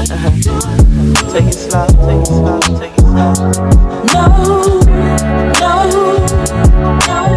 Take it slow, take it slow, take it slow. No, no, no.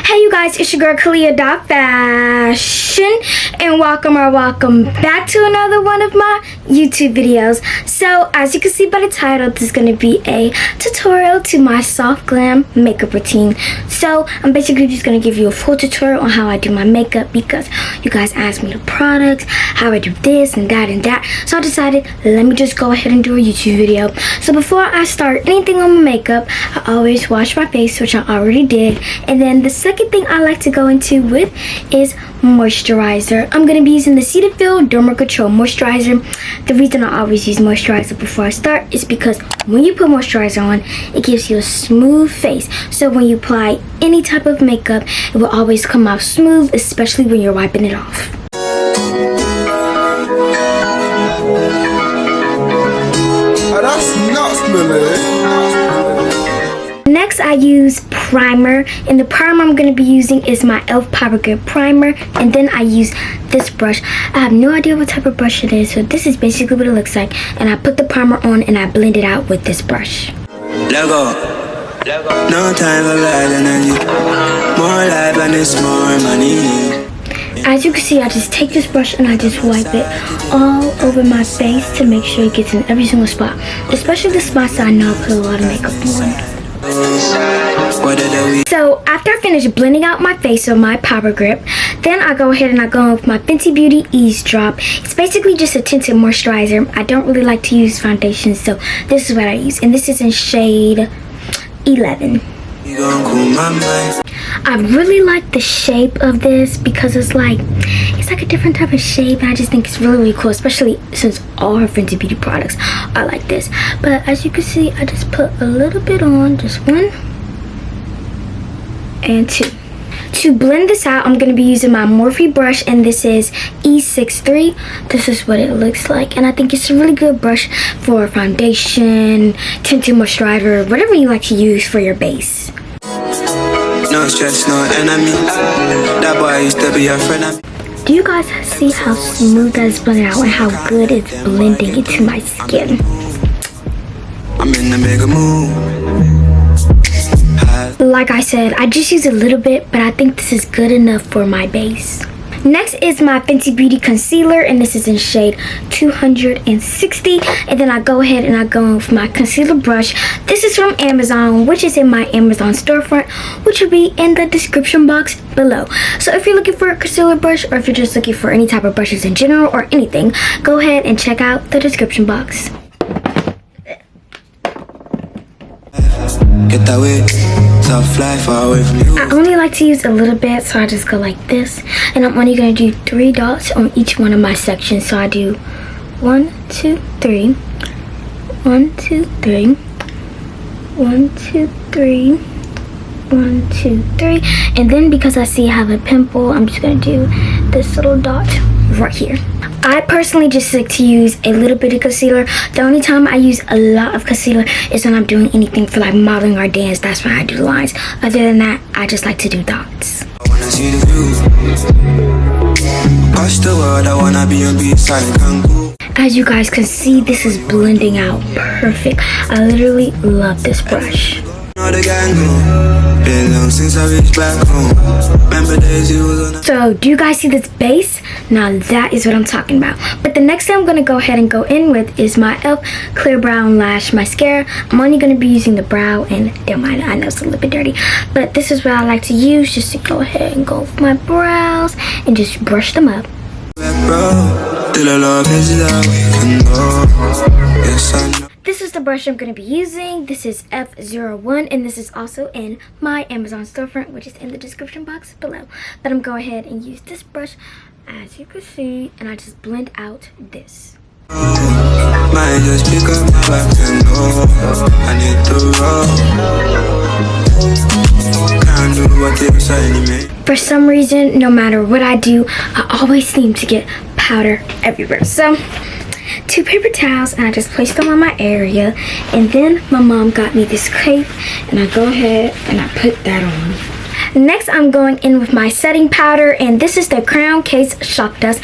Hey you guys, it's your girl kaliyah.fashion and welcome back to another one of my YouTube videos. So as you can see by the title, this is going to be a tutorial to my soft glam makeup routine. So I'm basically just going to give you a full tutorial on how I do my makeup because you guys asked me the products, how I do this and that and that. So I decided, let me just go ahead and do a YouTube video. So before I start anything on my makeup, I always wash my face, which I already did. And then the second thing I like to go into with is moisturizer. I'm going to be using the Cetaphil Derma Control Moisturizer. The reason I always use moisturizer before I start is because when you put moisturizer on, it gives you a smooth face. So when you apply any type of makeup, it will always come out smooth, especially when you're wiping it off. Oh, that's nuts, Millie. Next, I use primer, and the primer I'm going to be using is my e.l.f. Power Grip Primer, and then I use this brush. I have no idea what type of brush it is, so this is basically what it looks like, and I put the primer on and I blend it out with this brush. Let go. No time for bad energy. More life and it's more money. As you can see, I just take this brush and I just wipe it all over my face to make sure it gets in every single spot, especially the spots that I know I put a lot of makeup on. So after I finish blending out my face with my Power Grip, then I go ahead and I go with my Fenty Beauty Eaze Drop. It's basically just a tinted moisturizer. I don't really like to use foundation, so this is what I use, and this is in shade 11. I really like the shape of this because it's like a different type of shape, and I just think it's really, really cool, especially since all her Fenty Beauty products are like this. But as you can see, I just put a little bit on, just one and two. To blend this out, I'm going to be using my Morphe brush, and this is E63. This is what it looks like, and I think it's a really good brush for foundation, tinted moisturizer, whatever you like to use for your base. No stress, no enemy. That boy used to be your friend. Do you guys see how smooth that is blending out and how good it's blending into my skin? I'm in the mega mood. Like I said, I just use a little bit, but I think this is good enough for my base. Next is my Fenty Beauty Concealer, and this is in shade 260. And then I go ahead and I go with my concealer brush. This is from Amazon, which is in my Amazon storefront, which will be in the description box below. So if you're looking for a concealer brush, or if you're just looking for any type of brushes in general or anything, go ahead and check out the description box. Get that way. Fly far away from you. I only like to use a little bit, so I just go like this, and I'm only going to do 3 dots on each one of my sections. So I do 1 2 3 1 2 3 1 2 3 1 2 3, and then because I see I have a pimple, I'm just going to do this little dot right here. I personally just like to use a little bit of concealer. The only time I use a lot of concealer is when I'm doing anything for like modeling or dance. That's when I do lines. Other than that, I just like to do dots. I wanna see the view. Across the world, I wanna be on beach side and Cancun. As you guys can see, this is blending out perfect. I literally love this brush. So do you guys see this base? Now that is what I'm talking about. But the next thing I'm going to go ahead and go in with is my e.l.f. Clear Brow and Lash Mascara. I'm only going to be using the brow, and don't mind, I know it's a little bit dirty, but this is what I like to use, just to go ahead and go with my brows and just brush them up. This is the brush I'm going to be using. This is F01, and this is also in my Amazon storefront, which is in the description box below. But I'm going to go ahead and use this brush, as you can see, and I just blend out this. Might just pick up my back and go. I need to roll. Can't do what they say me. For some reason, no matter what I do, I always seem to get powder everywhere. So 2 paper towels, and I just placed them on my area, and then my mom got me this cape, and I go ahead and I put that on. Next, I'm going in with my setting powder, and this is the Crayon Case Shock Dust.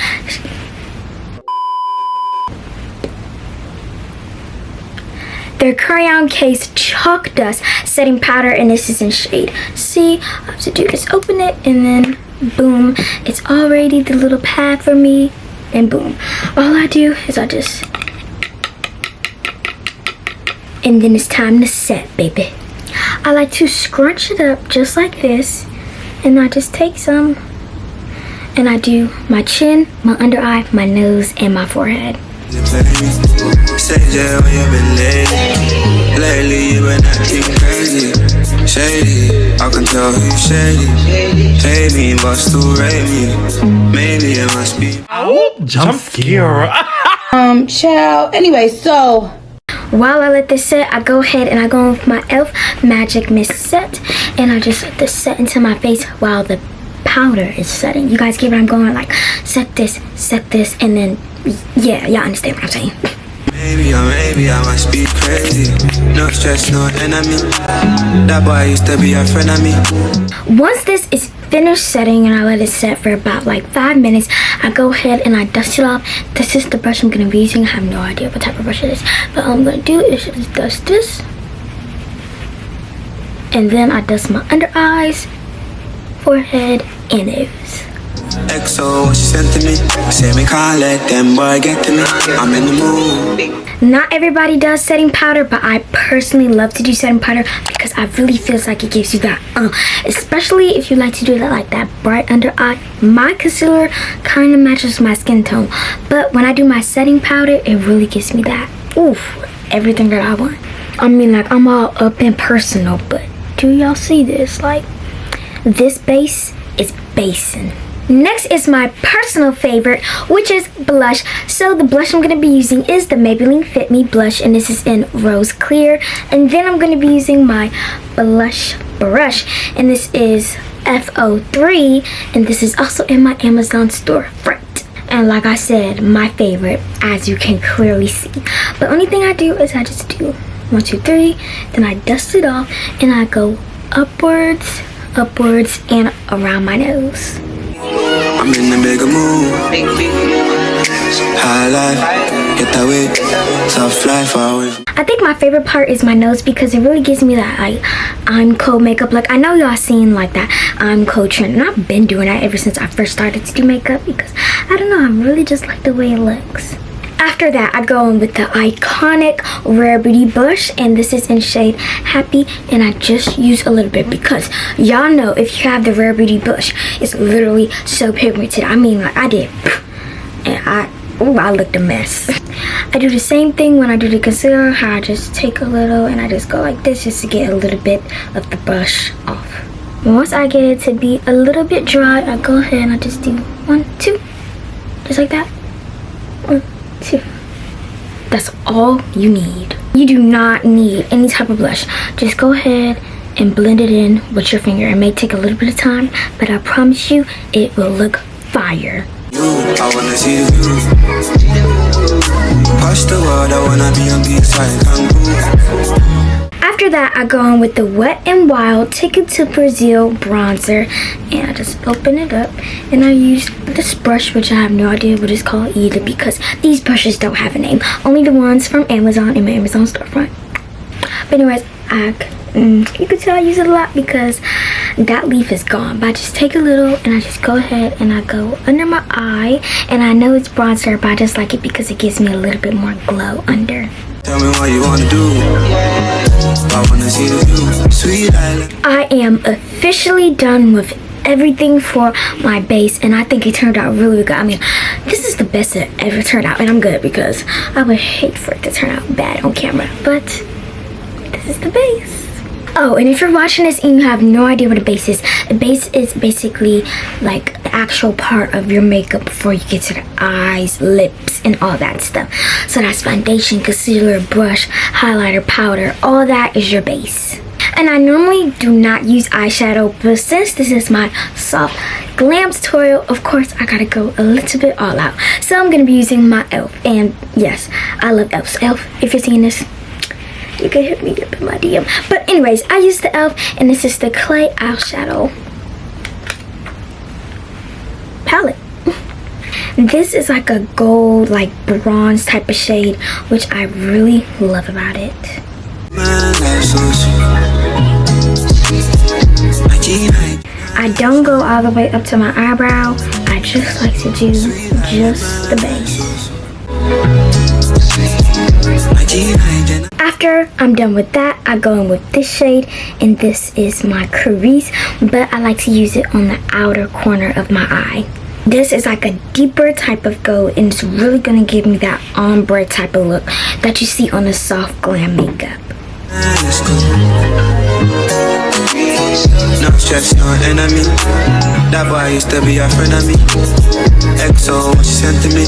their Crayon Case Chalk Dust Setting Powder, and this is in shade C. All I have to do is open it, and then boom, it's already the little pad for me, and boom. All I do is I just, and then it's time to set, baby. I like to scrunch it up just like this, and I just take some, and I do my chin, my under eye, my nose, and my forehead. Lately you been acting crazy, shady. I can tell you shady. Hate me, but still rate me. Maybe it must be. Jump scare. Child. Anyway, so while I let this set, I go ahead and I go in with my e.l.f. Magic Mist set, and I just let this set into my face while the powder is setting. You guys get where I'm going? Like, set this, and then, yeah, y'all understand what I'm saying. Maybe I must be crazy. No stress, no enemy. That boy used to be a friend of me. Once this is finished setting and I let it set for about like 5 minutes, I go ahead and I dust it off. This is the brush I'm going to be using. I have no idea what type of brush it is, but all I'm going to do is just dust this, and then I dust my under eyes, forehead, and nose. XO, what she sent to me. Say me can't let them boy get to me. I'm in the mood. Not everybody does setting powder, but I personally love to do setting powder because I really feels like it gives you that especially if you like to do that, like that bright under eye. My concealer kind of matches my skin tone, but when I do my setting powder, it really gives me that everything that I want. I mean, like, I'm all up and personal, but do y'all see this? Like, this base is basing. Next is my personal favorite, which is blush. So the blush I'm going to be using is the Maybelline Fit Me blush, and this is in Rose Clear. And then I'm going to be using my blush brush, and this is FO3, and this is also in my Amazon storefront. And like I said, my favorite, as you can clearly see. The only thing I do is I just do 1, 2, 3, then I dust it off, and I go upwards, and around my nose. I'm in the bigger mood. High life, get that way. Soft life, always. I think my favorite part is my nose because it really gives me that, like, I'm cold makeup. Like, I know y'all seen like that I'm cold trend, and I've been doing that ever since I first started to do makeup because I don't know, I really just like the way it looks. After that, I go in with the iconic Rare Beauty blush, and this is in shade Happy, and I just use a little bit because y'all know if you have the Rare Beauty blush, it's literally so pigmented. I mean, like, I did, and I looked a mess. I do the same thing when I do the concealer, how I just take a little and I just go like this just to get a little bit of the brush off. Once I get it to be a little bit dry, I go ahead and I just do 1, 2, just like that. 1, 2. That's all you need. You do not need any type of blush. Just go ahead and blend it in with your finger. It may take a little bit of time, but I promise you it will look fire. I wanna see the view. Push the world, I wanna be on the side. After that, I go on with the Wet n Wild Take It to Brazil bronzer, and I just open it up, and I use this brush, which I have no idea what it's called either because these brushes don't have a name, only the ones from Amazon in my Amazon storefront. But anyways, you can tell I use it a lot because that leaf is gone, but I just take a little and I just go ahead and I go under my eye, and I know it's bronzer, but I just like it because it gives me a little bit more glow under. Tell me what you wanna do. I wanna see the view. Sweet island. I am officially done with everything for my base, and I think it turned out really good. I mean, this is the best it ever turned out, and I'm good because I would hate for it to turn out bad on camera, but this is the base. Oh, and if you're watching this and you have no idea what a base is, a base is basically like the actual part of your makeup before you get to the eyes, lips, and all that stuff. So that's foundation, concealer, brush, highlighter, powder, all that is your base. And I normally do not use eyeshadow, but since this is my soft glam tutorial, of course I gotta go a little bit all out. So I'm gonna be using my e.l.f. And yes, I love e.l.f. e.l.f., if you're seeing this, you can hit me up in my DM. But anyways, I use the e.l.f. and this is the Clay Eyeshadow palette. This is like a gold, like bronze type of shade, which I really love about it. I don't go all the way up to my eyebrow. I just like to do just the base. After I'm done with that, I go in with this shade, and this is my crease, but I like to use it on the outer corner of my eye. This is like a deeper type of gold, and it's really gonna give me that ombre type of look that you see on the soft glam makeup. No stress, no enemy. That boy used to be a friend of me. XO, what she sent to me.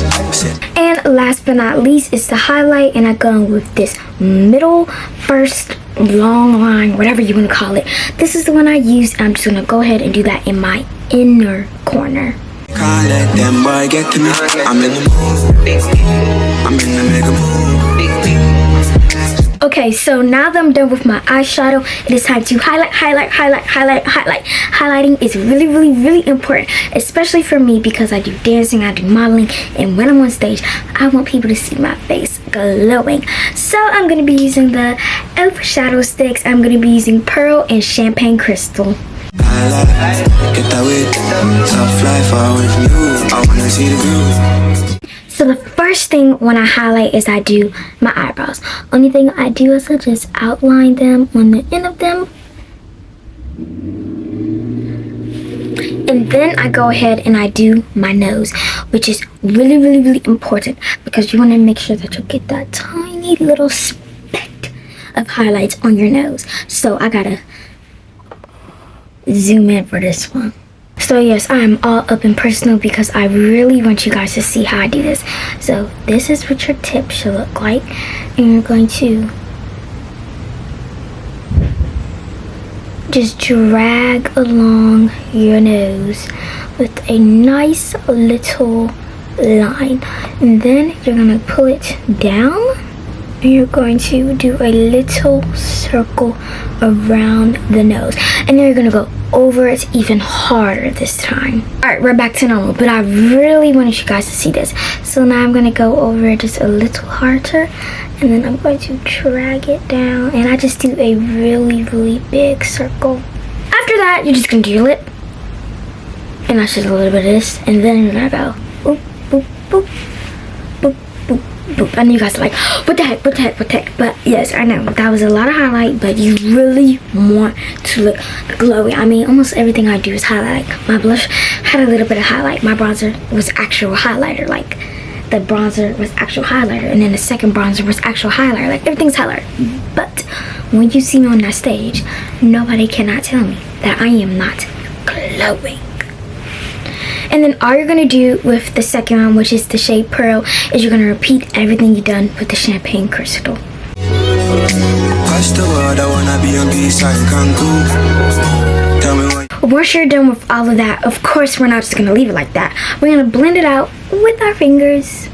And last but not least is the highlight, and I go in with this middle first long line, whatever you want to call it. This is the one I use. I'm just gonna go ahead and do that in my inner corner. Can't let them boy get to me. I'm in the mood. I'm in the mega mood. Okay, so now that I'm done with my eyeshadow, it is time to highlight. Highlighting is really important, especially for me because I do dancing, I do modeling, and when I'm on stage, I want people to see my face glowing. So I'm going to be using the e.l.f. shadow sticks. I'm going to be using Pearl and Champagne Crystal. Get that way, tough life away from you. I wanna see the view. So the first thing when I highlight is I do my eyebrows. Only thing I do is I just outline them on the end of them. And then I go ahead and I do my nose, which is really important because you want to make sure that you get that tiny little speck of highlights on your nose. So I gotta zoom in for this one. So yes, I am all up and personal because I really want you guys to see how I do this. So this is what your tip should look like, and you're going to just drag along your nose with a nice little line, and then you're going to pull it down, and you're going to do a little circle around the nose, and then you're going to go over it even harder this time. Alright, we're back to normal, but I really wanted you guys to see this. So now I'm going to go over it just a little harder, and then I'm going to drag it down, and I just do a really big circle. After that, you're just going to do your lip, and that's just a little bit of this, and then you're going to go boop, boop, boop, boop, boop, boop. I know you guys are like, what the heck? But yes, I know that was a lot of highlight, but you really want to look glowy. I mean, almost everything I do is highlight. My blush had a little bit of highlight. My bronzer was actual highlighter. Like, the bronzer was actual highlighter, and then the second bronzer was actual highlighter. Like, everything's highlighter. But when you see me on that stage, nobody cannot tell me that I am not glowing. And then all you're going to do with the second one, which is the shade Pearl, is you're going to repeat everything you've done with the Champagne Crystal. Once you're done with all of that, of course, we're not just going to leave it like that. We're going to blend it out with our fingers.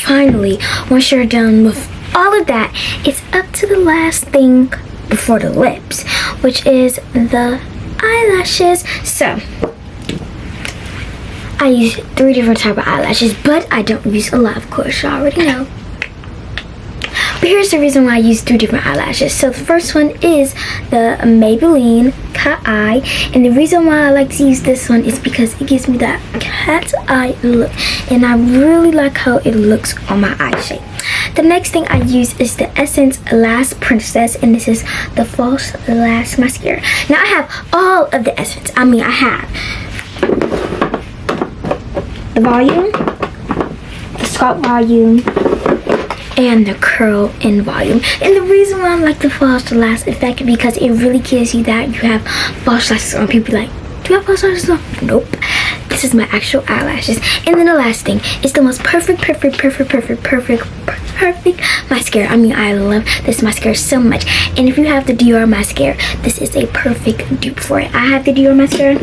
Finally, once you're done with all of that, it's up to the last thing before the lips, which is the eyelashes. So I use 3 different types of eyelashes, but I don't use a lot, of course, you already know. But here's the reason why I use 3 different eyelashes. So the first one is the Maybelline Cat Eye, and the reason why I like to use this one is because it gives me that cat eye look, and I really like how it looks on my eye shape. The next thing I use is the Essence Lash Princess, and this is the False Lash Mascara. Now I have all of the Essence. I mean, I have the Volume, the Sculpt Volume, and the Curl In Volume. And the reason why I like the False Lash Effect is because it really gives you that you have false lashes on. People be like, do you have false lashes on? Nope. This is my actual eyelashes. And then the last thing is the most perfect mascara. I mean, I love this mascara so much. And if you have the Dior mascara, this is a perfect dupe for it. I have the Dior mascara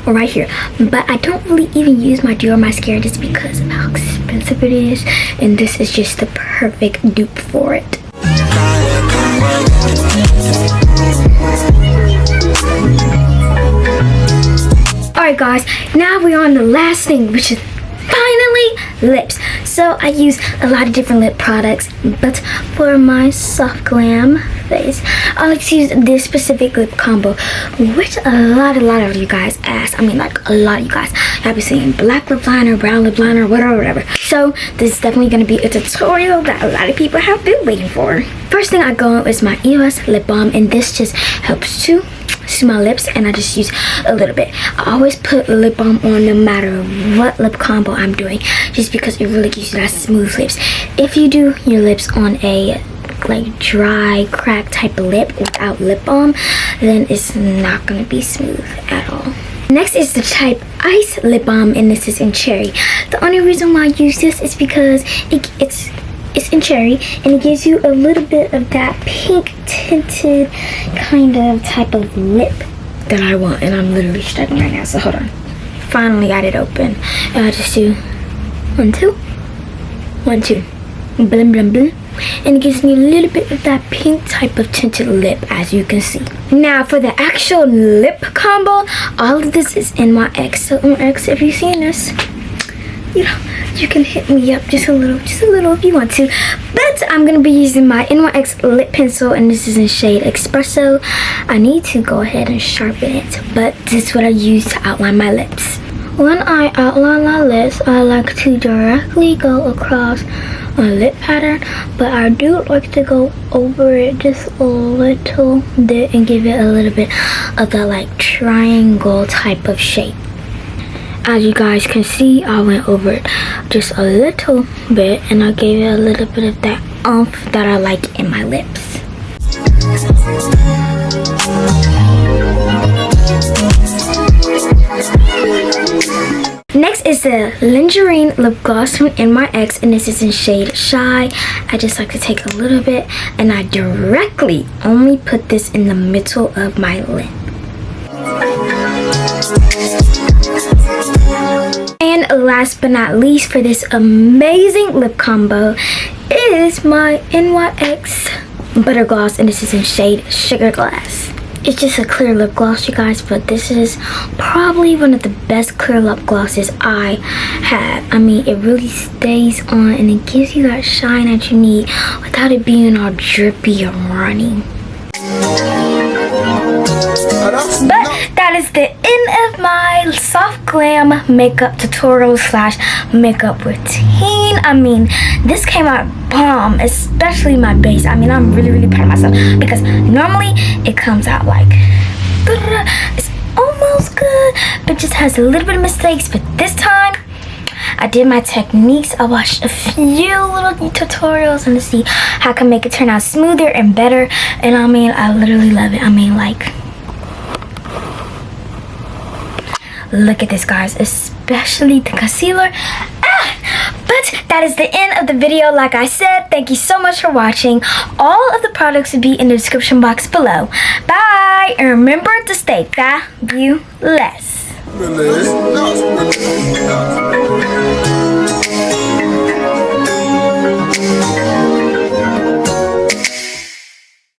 right here, but I don't really even use my Dior mascara just because of how expensive it is, and this is just the perfect dupe for it. Alright guys, now we're on the last thing, which is finally lips. So I use a lot of different lip products, but for my soft glam face, I like to use this specific lip combo, which a lot of you guys asked. I mean, like a lot of you guys have been saying black lip liner, brown lip liner, whatever. So this is definitely going to be a tutorial that a lot of people have been waiting for. First thing I go on is my EOS lip balm, and this just helps to soothe my lips, and I just use a little bit. I always put lip balm on no matter what lip combo I'm doing, just because it really gives you that smooth lips. If you do your lips on a like dry crack type of lip without lip balm, then it's not gonna be smooth at all. Next is the type Ice lip balm, and this is in cherry. The only reason why I use this is because it's in cherry, and it gives you a little bit of that pink tinted kind of type of lip that I want, and I'm literally studying right now, so hold on. Finally got it open, and I just do 1, 2, 1, 2, blum blum blum, and it gives me a little bit of that pink type of tinted lip, as you can see. Now for the actual lip combo, all of this is NYX. So NYX, if you've seen this, you can hit me up just a little if you want to. But I'm gonna be using my NYX lip pencil, and this is in shade Espresso. I need to go ahead and sharpen it, but this is what I use to outline my lips. When I outline my lips, I like to directly go across a lip pattern, but I do like to go over it just a little bit and give it a little bit of that like triangle type of shape. As you guys can see, I went over it just a little bit, and I gave it a little bit of that oomph that I like in my lips. Next is the Lingerie Lip Gloss from NYX, and this is in shade Shy. I just like to take a little bit, and I directly only put this in the middle of my lip. And last but not least, for this amazing lip combo is my NYX Butter Gloss, and this is in shade Sugar Glass. It's just a clear lip gloss, you guys, but this is probably one of the best clear lip glosses I have. I mean, it really stays on, and it gives you that shine that you need without it being all drippy or runny. But that is the end of my soft glam makeup tutorial / makeup routine. I mean, this came out bomb, especially my base. I mean, I'm really proud of myself, because normally it comes out like it's almost good, but just has a little bit of mistakes. But this time I did my techniques. I watched a few little tutorials and to see how I can make it turn out smoother and better, and I mean, I literally love it. I mean, like, look at this, guys, especially the concealer. But that is the end of the video. Like I said, thank you so much for watching. All of the products will be in the description box below. Bye, and remember to stay fabulous.